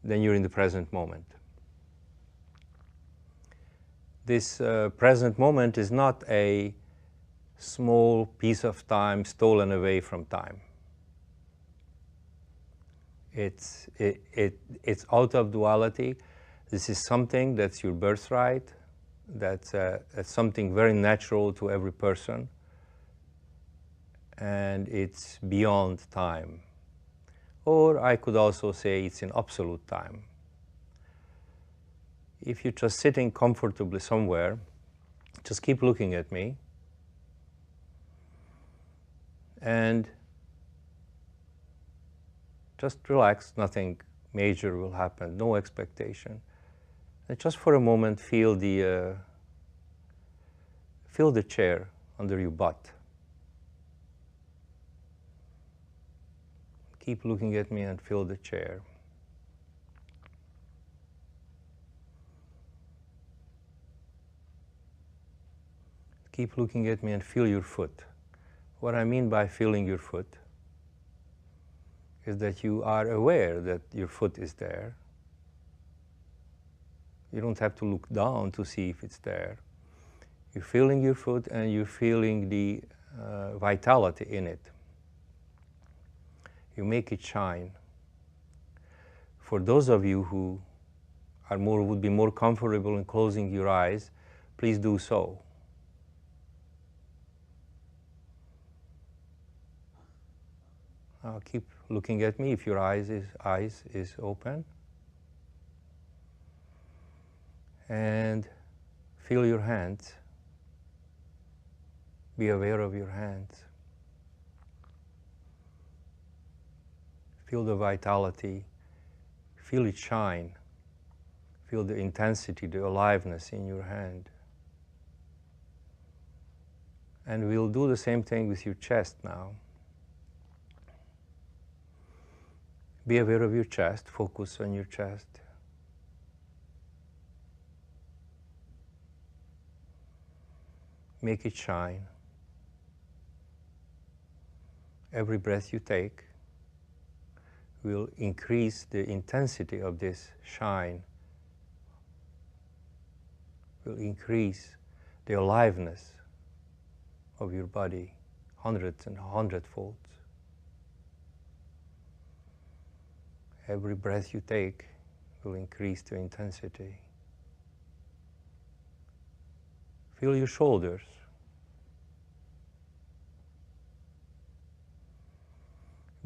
then you're in the present moment. This present moment is not a small piece of time stolen away from time. It's out of duality. This is something that's your birthright. That's something very natural to every person. And it's beyond time. Or I could also say it's in absolute time. If you're just sitting comfortably somewhere, just keep looking at me. And just relax, nothing major will happen, no expectation. And just for a moment feel the chair under your butt. Keep looking at me and feel the chair. Keep looking at me and feel your foot. What I mean by feeling your foot is that you are aware that your foot is there. You don't have to look down to see if it's there. You're feeling your foot and you're feeling the vitality in it. You make it shine. For those of you who would be more comfortable in closing your eyes, please do so. Keep looking at me if your eyes is open. And feel your hands. Be aware of your hands. Feel the vitality. Feel it shine. Feel the intensity, the aliveness in your hand. And we'll do the same thing with your chest now. Be aware of your chest, focus on your chest. Make it shine. Every breath you take will increase the intensity of this shine, will increase the aliveness of your body hundreds and hundredfolds. Every breath you take will increase the intensity. Feel your shoulders.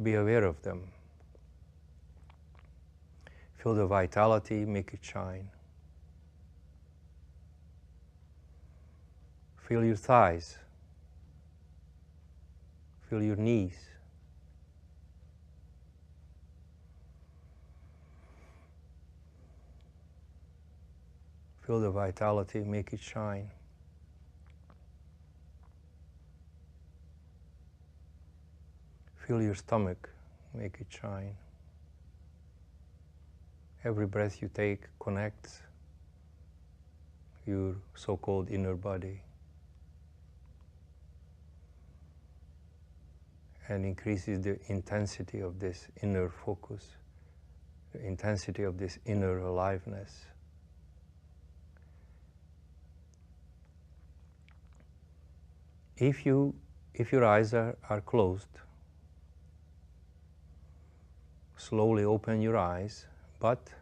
Be aware of them. Feel the vitality, make it shine. Feel your thighs. Feel your knees. Feel the vitality, make it shine. Feel your stomach, make it shine. Every breath you take connects your so-called inner body and increases the intensity of this inner focus, the intensity of this inner aliveness. If your eyes are closed, slowly open your eyes, but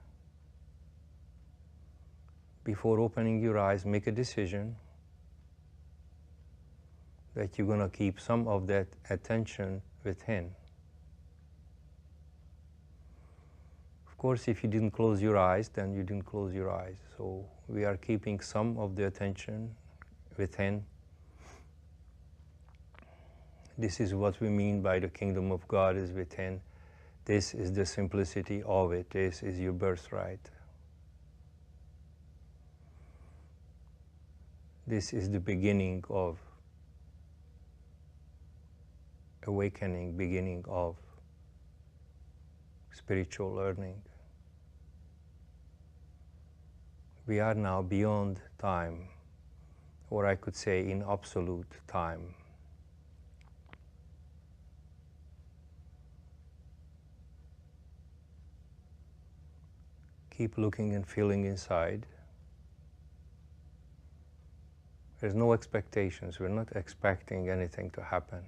before opening your eyes, make a decision that you're going to keep some of that attention within. Of course, if you didn't close your eyes, then you didn't close your eyes. So we are keeping some of the attention within. This is what we mean by the kingdom of God is within. This is the simplicity of it. This is your birthright. This is the beginning of awakening, beginning of spiritual learning. We are now beyond time, or I could say in absolute time. Keep looking and feeling inside. There's no expectations. We're not expecting anything to happen.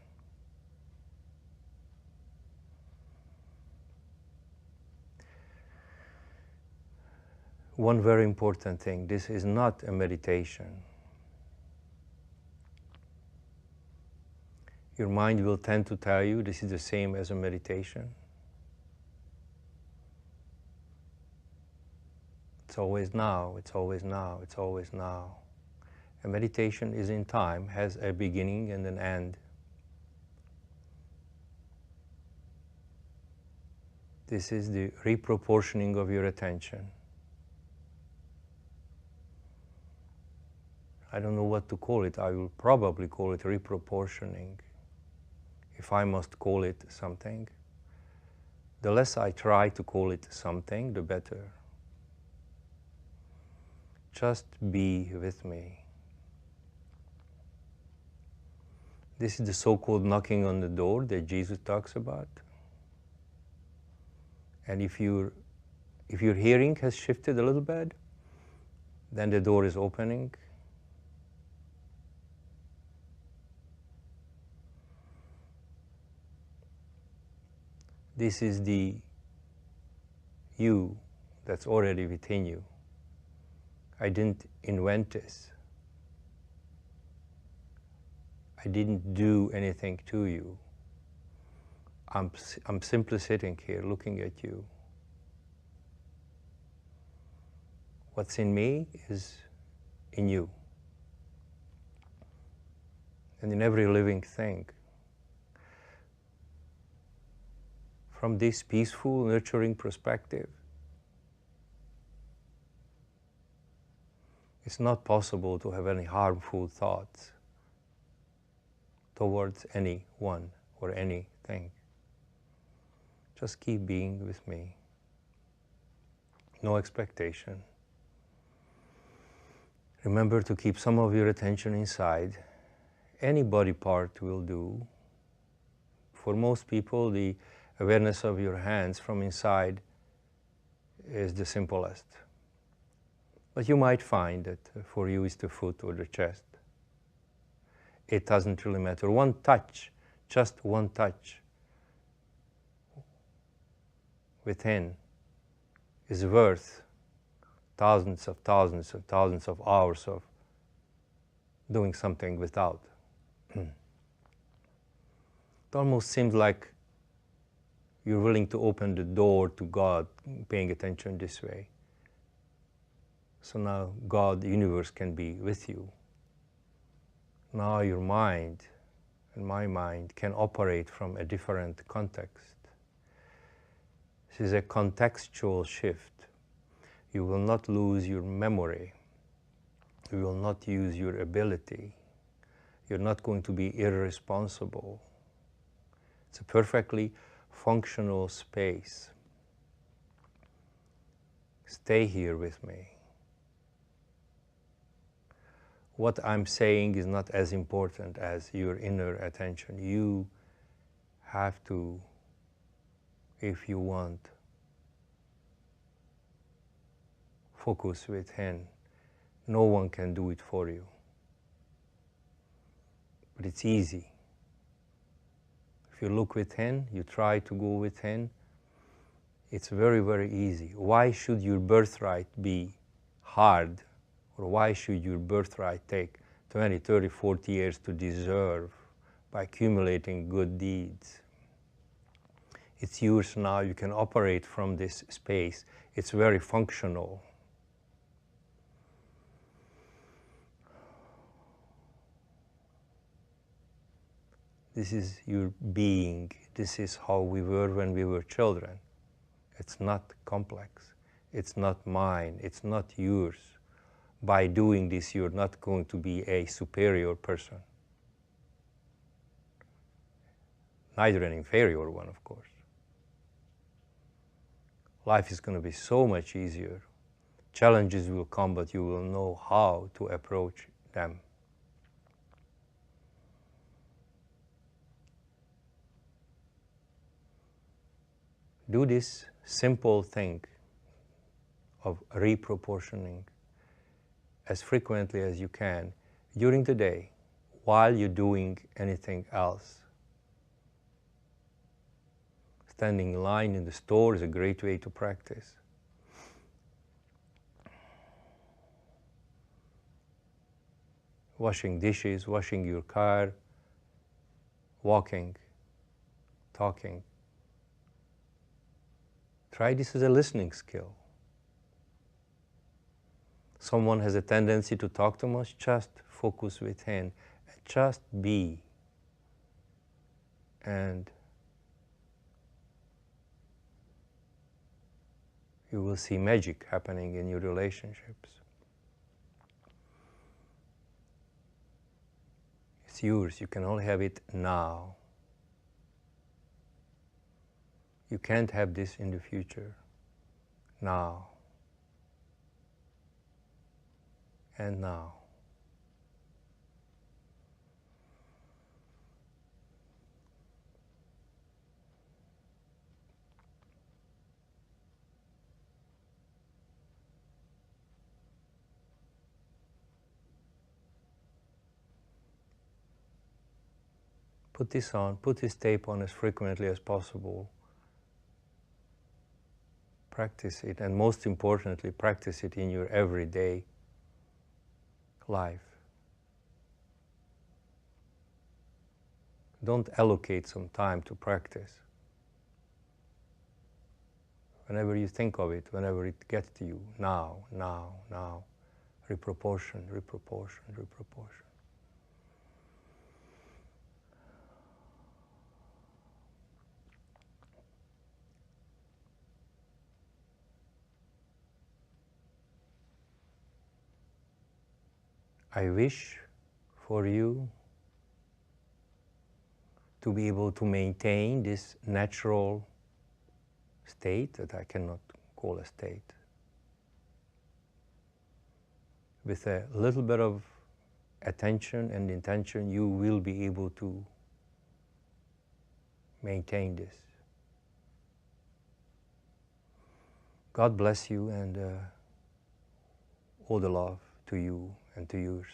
One very important thing, this is not a meditation. Your mind will tend to tell you this is the same as a meditation. It's always now, it's always now, it's always now. A meditation is in time, has a beginning and an end. This is the reproportioning of your attention. I don't know what to call it. I will probably call it reproportioning. If I must call it something, the less I try to call it something, the better. Just be with me. This is the so-called knocking on the door that Jesus talks about. And if your hearing has shifted a little bit, then the door is opening. This is the you that's already within you. I didn't invent this. I didn't do anything to you. I'm simply sitting here looking at you. What's in me is in you. And in every living thing. From this peaceful, nurturing perspective, it's not possible to have any harmful thoughts towards anyone or anything. Just keep being with me. No expectation. Remember to keep some of your attention inside. Any body part will do. For most people, the awareness of your hands from inside is the simplest. But you might find that for you it's the foot or the chest. It doesn't really matter. One touch, just one touch within is worth thousands of thousands of thousands of hours of doing something without. It almost seems like you're willing to open the door to God, paying attention this way. So now God, the universe, can be with you. Now your mind and my mind can operate from a different context. This is a contextual shift. You will not lose your memory. You will not use your ability. You're not going to be irresponsible. It's a perfectly functional space. Stay here with me. What I'm saying is not as important as your inner attention. You have to, if you want, focus within. No one can do it for you. But it's easy. If you look within, you try to go within, it's very, very easy. Why should your birthright be hard? Or why should your birthright take 20, 30, 40 years to deserve by accumulating good deeds? It's yours now. You can operate from this space. It's very functional. This is your being. This is how we were when we were children. It's not complex. It's not mine. It's not yours. By doing this, you're not going to be a superior person. Neither an inferior one, of course. Life is going to be so much easier. Challenges will come, but you will know how to approach them. Do this simple thing of reproportioning as frequently as you can during the day while you're doing anything else. Standing in line in the store is a great way to practice. Washing dishes, washing your car, walking, talking. Try this as a listening skill. Someone has a tendency to talk too much, just focus within, and just be. And you will see magic happening in your relationships. It's yours. You can only have it now. You can't have this in the future. Now. And now. Put this on, put this tape on as frequently as possible. Practice it, and most importantly, practice it in your everyday life. Don't allocate some time to practice. Whenever you think of it, whenever it gets to you, now, now, now, reproportion, reproportion, reproportion. I wish for you to be able to maintain this natural state that I cannot call a state. With a little bit of attention and intention, you will be able to maintain this. God bless you, and all the love to you and to yours.